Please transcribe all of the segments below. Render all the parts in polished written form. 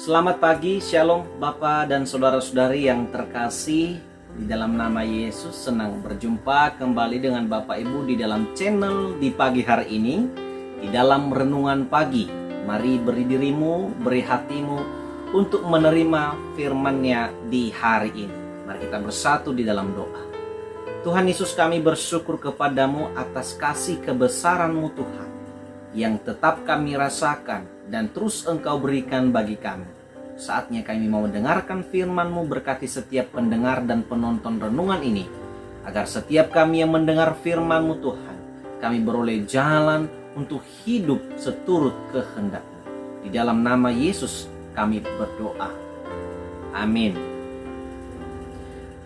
Selamat pagi, Shalom Bapak dan Saudara-saudari yang terkasih. Di dalam nama Yesus, senang berjumpa kembali dengan Bapak Ibu di dalam channel di pagi hari ini. Di dalam renungan pagi, mari beri dirimu, beri hatimu untuk menerima firman-Nya di hari ini. Mari kita bersatu di dalam doa. Tuhan Yesus, kami bersyukur kepadamu atas kasih kebesaran-Mu Tuhan, yang tetap kami rasakan dan terus Engkau berikan bagi kami. Saatnya kami mau mendengarkan firman-Mu, berkati setiap pendengar dan penonton renungan ini, agar setiap kami yang mendengar firman-Mu Tuhan, kami beroleh jalan untuk hidup seturut kehendak-Mu. Di dalam nama Yesus kami berdoa. Amin.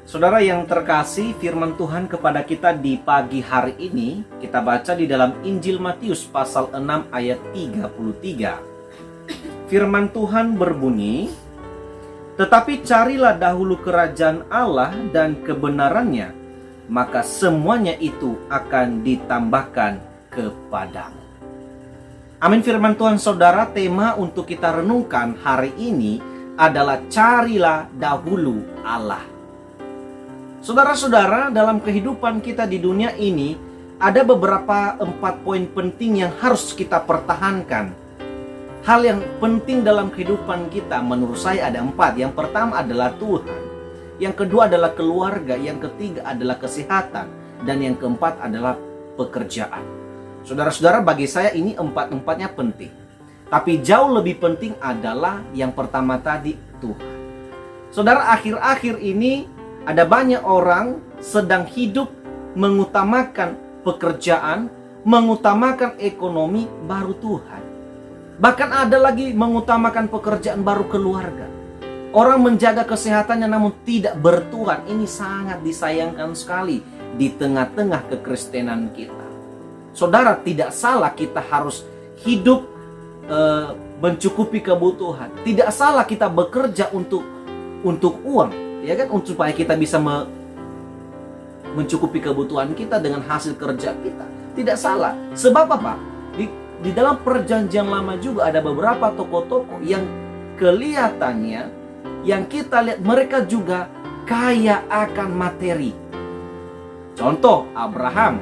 Saudara yang terkasih, firman Tuhan kepada kita di pagi hari ini kita baca di dalam Injil Matius pasal 6 ayat 33. Firman Tuhan berbunyi, "Tetapi carilah dahulu kerajaan Allah dan kebenarannya, maka semuanya itu akan ditambahkan kepadamu." Amin. Firman Tuhan saudara, tema untuk kita renungkan hari ini adalah carilah dahulu Allah. Saudara-saudara, dalam kehidupan kita di dunia ini ada beberapa 4 poin penting yang harus kita pertahankan. Hal yang penting dalam kehidupan kita menurut saya ada 4. Yang pertama adalah Tuhan, yang kedua adalah keluarga, yang ketiga adalah kesehatan, dan yang keempat adalah pekerjaan. Saudara-saudara, bagi saya ini 4-empatnya penting. Tapi jauh lebih penting adalah yang pertama tadi, Tuhan. Saudara, akhir-akhir ini ada banyak orang sedang hidup mengutamakan pekerjaan, mengutamakan ekonomi, baru Tuhan. Bahkan ada lagi mengutamakan pekerjaan, baru keluarga. Orang menjaga kesehatannya namun tidak bertuhan. Ini sangat disayangkan sekali di tengah-tengah kekristenan kita. Saudara, tidak salah kita harus hidup mencukupi kebutuhan. Tidak salah kita bekerja untuk uang, ya kan, supaya kita bisa mencukupi kebutuhan kita dengan hasil kerja kita. Tidak salah. Sebab apa? Di dalam perjanjian lama juga ada beberapa tokoh-tokoh yang kelihatannya, yang kita lihat mereka juga kaya akan materi. Contoh, Abraham,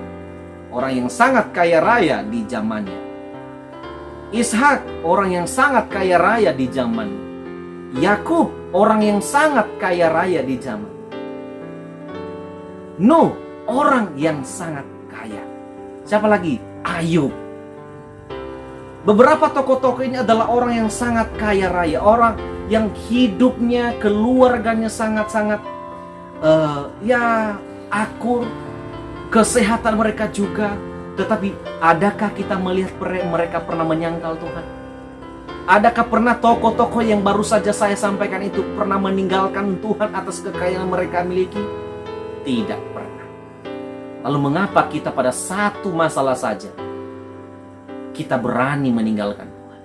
orang yang sangat kaya raya di zamannya. Ishak, orang yang sangat kaya raya di zaman. Yakub, orang yang sangat kaya raya di zaman. Nuh, orang yang sangat kaya. Siapa lagi? Ayub. Beberapa tokoh-tokoh ini adalah orang yang sangat kaya raya, orang yang hidupnya, keluarganya sangat-sangat akur, kesehatan mereka juga. Tetapi adakah kita melihat mereka pernah menyangkal Tuhan? Adakah pernah tokoh-tokoh yang baru saja saya sampaikan itu pernah meninggalkan Tuhan atas kekayaan mereka miliki? Tidak pernah. Lalu mengapa kita pada satu masalah saja kita berani meninggalkan Tuhan?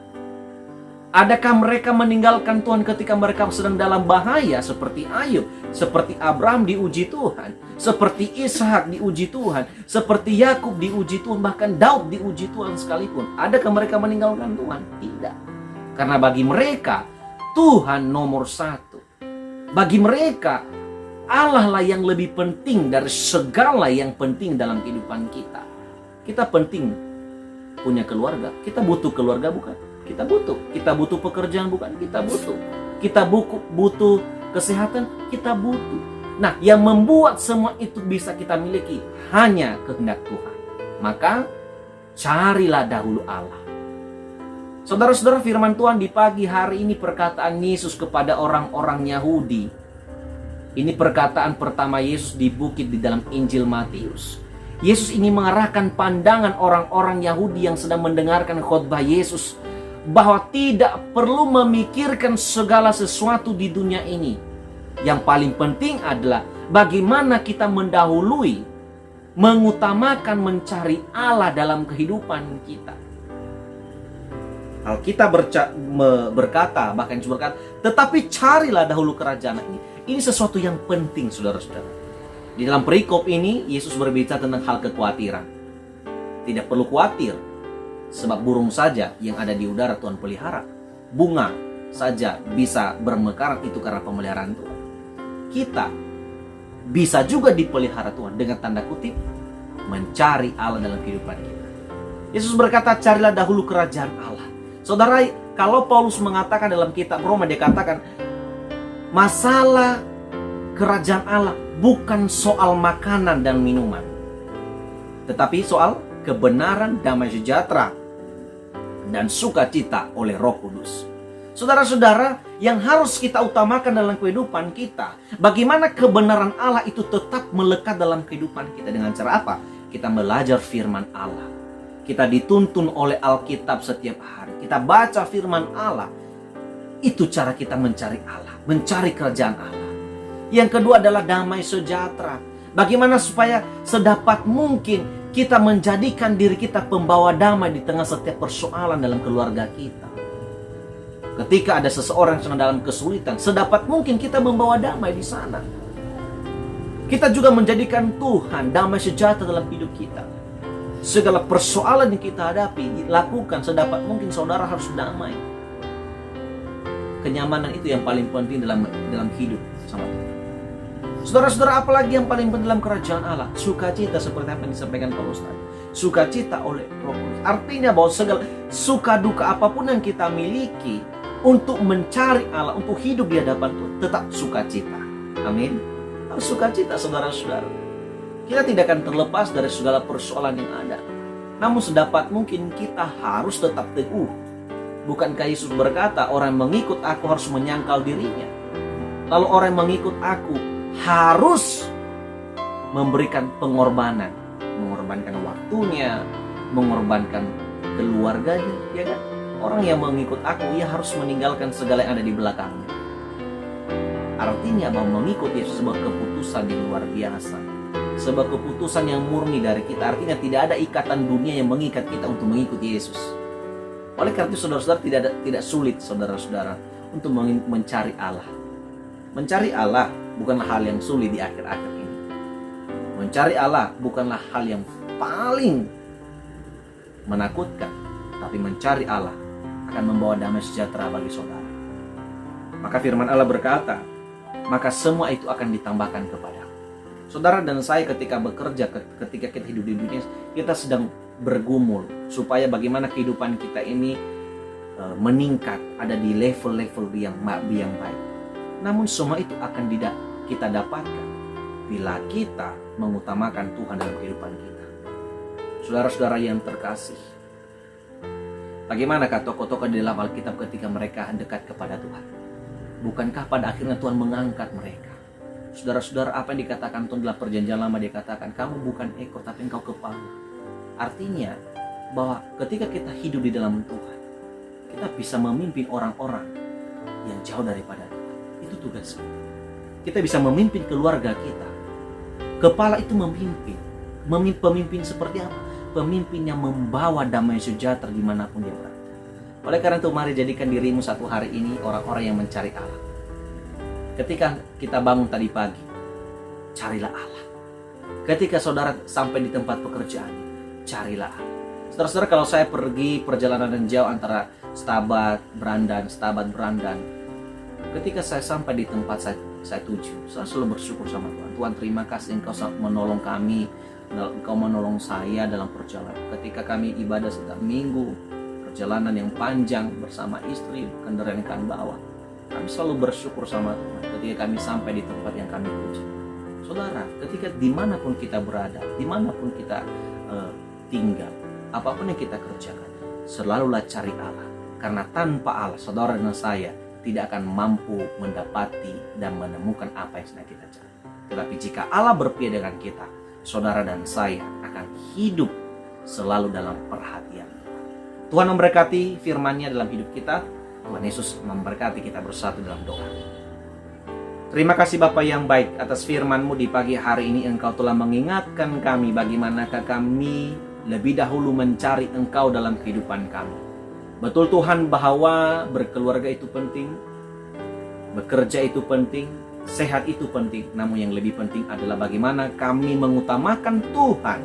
Adakah mereka meninggalkan Tuhan ketika mereka sedang dalam bahaya, seperti Ayub, seperti Abraham diuji Tuhan, seperti Ishak diuji Tuhan, seperti Yakub diuji Tuhan, bahkan Daud diuji Tuhan sekalipun? Adakah mereka meninggalkan Tuhan? Tidak. Karena bagi mereka Tuhan nomor 1. Bagi mereka Allah lah yang lebih penting dari segala yang penting dalam kehidupan kita. Kita penting punya keluarga. Kita butuh keluarga bukan? Kita butuh. Kita butuh pekerjaan bukan? Kita butuh. Kita butuh kesehatan? Kita butuh. Nah, yang membuat semua itu bisa kita miliki hanya kehendak Tuhan. Maka carilah dahulu Allah. Saudara-saudara, firman Tuhan di pagi hari ini, perkataan Yesus kepada orang-orang Yahudi. Ini perkataan pertama Yesus di bukit di dalam Injil Matius. Yesus ini mengarahkan pandangan orang-orang Yahudi yang sedang mendengarkan khotbah Yesus, bahwa tidak perlu memikirkan segala sesuatu di dunia ini. Yang paling penting adalah bagaimana kita mendahului, mengutamakan mencari Allah dalam kehidupan kita. Alkitab berkata, bahkan Yesus berkata, "Tetapi carilah dahulu kerajaan ini." Ini sesuatu yang penting, saudara-saudara. Di dalam perikop ini, Yesus berbicara tentang hal kekhawatiran. Tidak perlu khawatir, sebab burung saja yang ada di udara Tuhan pelihara. Bunga saja bisa bermekaran itu karena pemeliharaan Tuhan. Kita bisa juga dipelihara Tuhan dengan tanda kutip mencari Allah dalam kehidupan kita. Yesus berkata, carilah dahulu kerajaan Allah. Saudara, kalau Paulus mengatakan dalam kitab Roma, dia katakan masalah kerajaan Allah bukan soal makanan dan minuman, tetapi soal kebenaran, damai sejahtera, dan sukacita oleh Roh Kudus. Saudara-saudara, yang harus kita utamakan dalam kehidupan kita, bagaimana kebenaran Allah itu tetap melekat dalam kehidupan kita. Dengan cara apa? Kita belajar firman Allah. Kita dituntun oleh Alkitab setiap hari. Kita baca firman Allah. Itu cara kita mencari Allah, mencari kerajaan Allah. Yang kedua adalah damai sejahtera. Bagaimana supaya sedapat mungkin kita menjadikan diri kita pembawa damai di tengah setiap persoalan dalam keluarga kita. Ketika ada seseorang yang sedang dalam kesulitan, sedapat mungkin kita membawa damai di sana. Kita juga menjadikan Tuhan damai sejahtera dalam hidup kita. Segala persoalan yang kita hadapi, lakukan sedapat mungkin saudara harus damai. Kenyamanan itu yang paling penting dalam hidup sama Tuhan. Saudara-saudara, apalagi yang paling penting dalam kerajaan Allah? Sukacita, seperti apa yang disampaikan Paulus tadi. Sukacita oleh Roh Kudus. Artinya bahwa segala suka duka apapun yang kita miliki untuk mencari Allah, untuk hidup di hadapan Tuhan, tetap sukacita. Amin. Harus sukacita, saudara-saudara. Kita tidak akan terlepas dari segala persoalan yang ada. Namun sedapat mungkin kita harus tetap teguh. Bukankah Yesus berkata, orang yang mengikut aku harus menyangkal dirinya. Lalu orang yang mengikut aku harus memberikan pengorbanan. Mengorbankan waktunya, mengorbankan keluarganya, ya kan? Orang yang mengikut aku, ia harus meninggalkan segala yang ada di belakangnya. Artinya bahwa mengikut Yesus sebuah keputusan yang luar biasa. Sebuah keputusan yang murni dari kita. Artinya tidak ada ikatan dunia yang mengikat kita untuk mengikuti Yesus. Oleh karena itu saudara-saudara, tidak sulit saudara-saudara untuk mencari Allah. Mencari Allah bukanlah hal yang sulit di akhir-akhir ini. Mencari Allah bukanlah hal yang paling menakutkan. Tapi mencari Allah akan membawa damai sejahtera bagi saudara. Maka firman Allah berkata, maka semua itu akan ditambahkan kepada saudara dan saya. Ketika bekerja, ketika kita hidup di dunia, kita sedang bergumul supaya bagaimana kehidupan kita ini meningkat, ada di level-level yang baik. Namun semua itu akan kita dapatkan bila kita mengutamakan Tuhan dalam kehidupan kita. Saudara-saudara yang terkasih, bagaimanakah tokoh-tokoh di dalam Alkitab ketika mereka dekat kepada Tuhan? Bukankah pada akhirnya Tuhan mengangkat mereka? Saudara-saudara, apa yang dikatakan Tuhan dalam perjanjian lama, dia katakan, kamu bukan ekor tapi engkau kepala. Artinya bahwa ketika kita hidup di dalam Tuhan, kita bisa memimpin orang-orang yang jauh daripada Tuhan. Itu tugas kita. Kita bisa memimpin keluarga kita. Kepala itu memimpin. Pemimpin seperti apa? Pemimpin yang membawa damai sejahtera dimanapun dia berada. Oleh karena itu, mari jadikan dirimu satu hari ini orang-orang yang mencari Allah. Ketika kita bangun tadi pagi, carilah Allah. Ketika saudara sampai di tempat pekerjaan, carilah Allah. Saudara-saudara, kalau saya pergi perjalanan yang jauh antara Stabat Brandan, ketika saya sampai di tempat saya tuju, saya selalu bersyukur sama Tuhan. Tuhan, terima kasih Engkau menolong kami, Engkau menolong saya dalam perjalanan. Ketika kami ibadah setiap minggu, perjalanan yang panjang bersama istri, kendaraan yang kami bawa, kami selalu bersyukur sama Tuhan ketika kami sampai di tempat yang kami tuju. Saudara, ketika dimanapun kita berada, dimanapun kita tinggal, apapun yang kita kerjakan, selalulah cari Allah. Karena tanpa Allah, saudara dan saya tidak akan mampu mendapati dan menemukan apa yang sedang kita cari. Tetapi jika Allah berpihak dengan kita, saudara dan saya akan hidup selalu dalam perhatian Tuhan. Tuhan memberkati firman-Nya dalam hidup kita. Tuhan Yesus memberkati kita bersatu dalam doa. Terima kasih Bapa yang baik atas firman-Mu di pagi hari ini. Engkau telah mengingatkan kami bagaimanakah kami lebih dahulu mencari Engkau dalam kehidupan kami. Betul Tuhan bahwa berkeluarga itu penting, bekerja itu penting, sehat itu penting. Namun yang lebih penting adalah bagaimana kami mengutamakan Tuhan,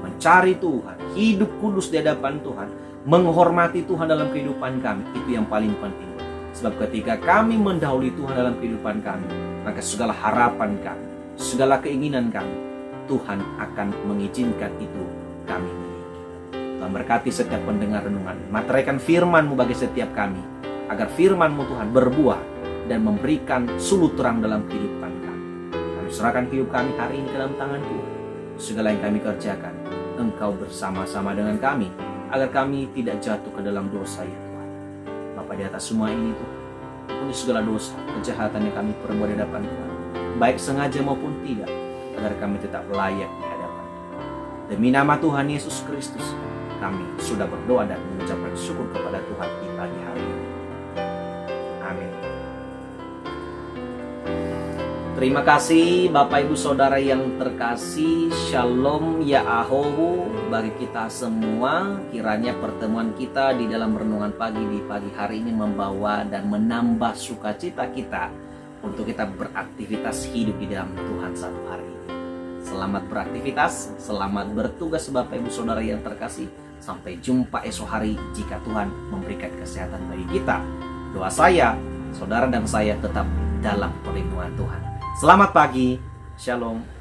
mencari Tuhan, hidup kudus di hadapan Tuhan, menghormati Tuhan dalam kehidupan kami. Itu yang paling penting. Sebab ketika kami mendahului Tuhan dalam kehidupan kami, maka segala harapan kami, segala keinginan kami, Tuhan akan mengizinkan itu kami miliki. Tuhan berkati setiap pendengar renungan. Materaikan firman-Mu bagi setiap kami, agar firman-Mu Tuhan berbuah dan memberikan suluh terang dalam kehidupan kami. Kami serahkan hidup kami hari ini ke dalam tangan Tuhan. Segala yang kami kerjakan, Engkau bersama-sama dengan kami, agar kami tidak jatuh ke dalam dosa ya Tuhan. Bapa, di atas semua ini Tuhan, ampuni segala dosa, kejahatan yang kami perbuat di hadapan Tuhan, baik sengaja maupun tidak, agar kami tetap layak di hadapan Tuhan. Demi nama Tuhan Yesus Kristus, kami sudah berdoa dan mengucapkan syukur kepada Tuhan di pagi hari ini. Amin. Terima kasih Bapak Ibu Saudara yang terkasih. Shalom Ya'ahohu bagi kita semua. Kiranya pertemuan kita di dalam renungan pagi di pagi hari ini membawa dan menambah sukacita kita untuk kita beraktivitas hidup di dalam Tuhan satu hari ini. Selamat beraktivitas, selamat bertugas Bapak Ibu Saudara yang terkasih. Sampai jumpa esok hari jika Tuhan memberikan kesehatan bagi kita. Doa saya, saudara dan saya tetap dalam perlindungan Tuhan. Selamat pagi, shalom.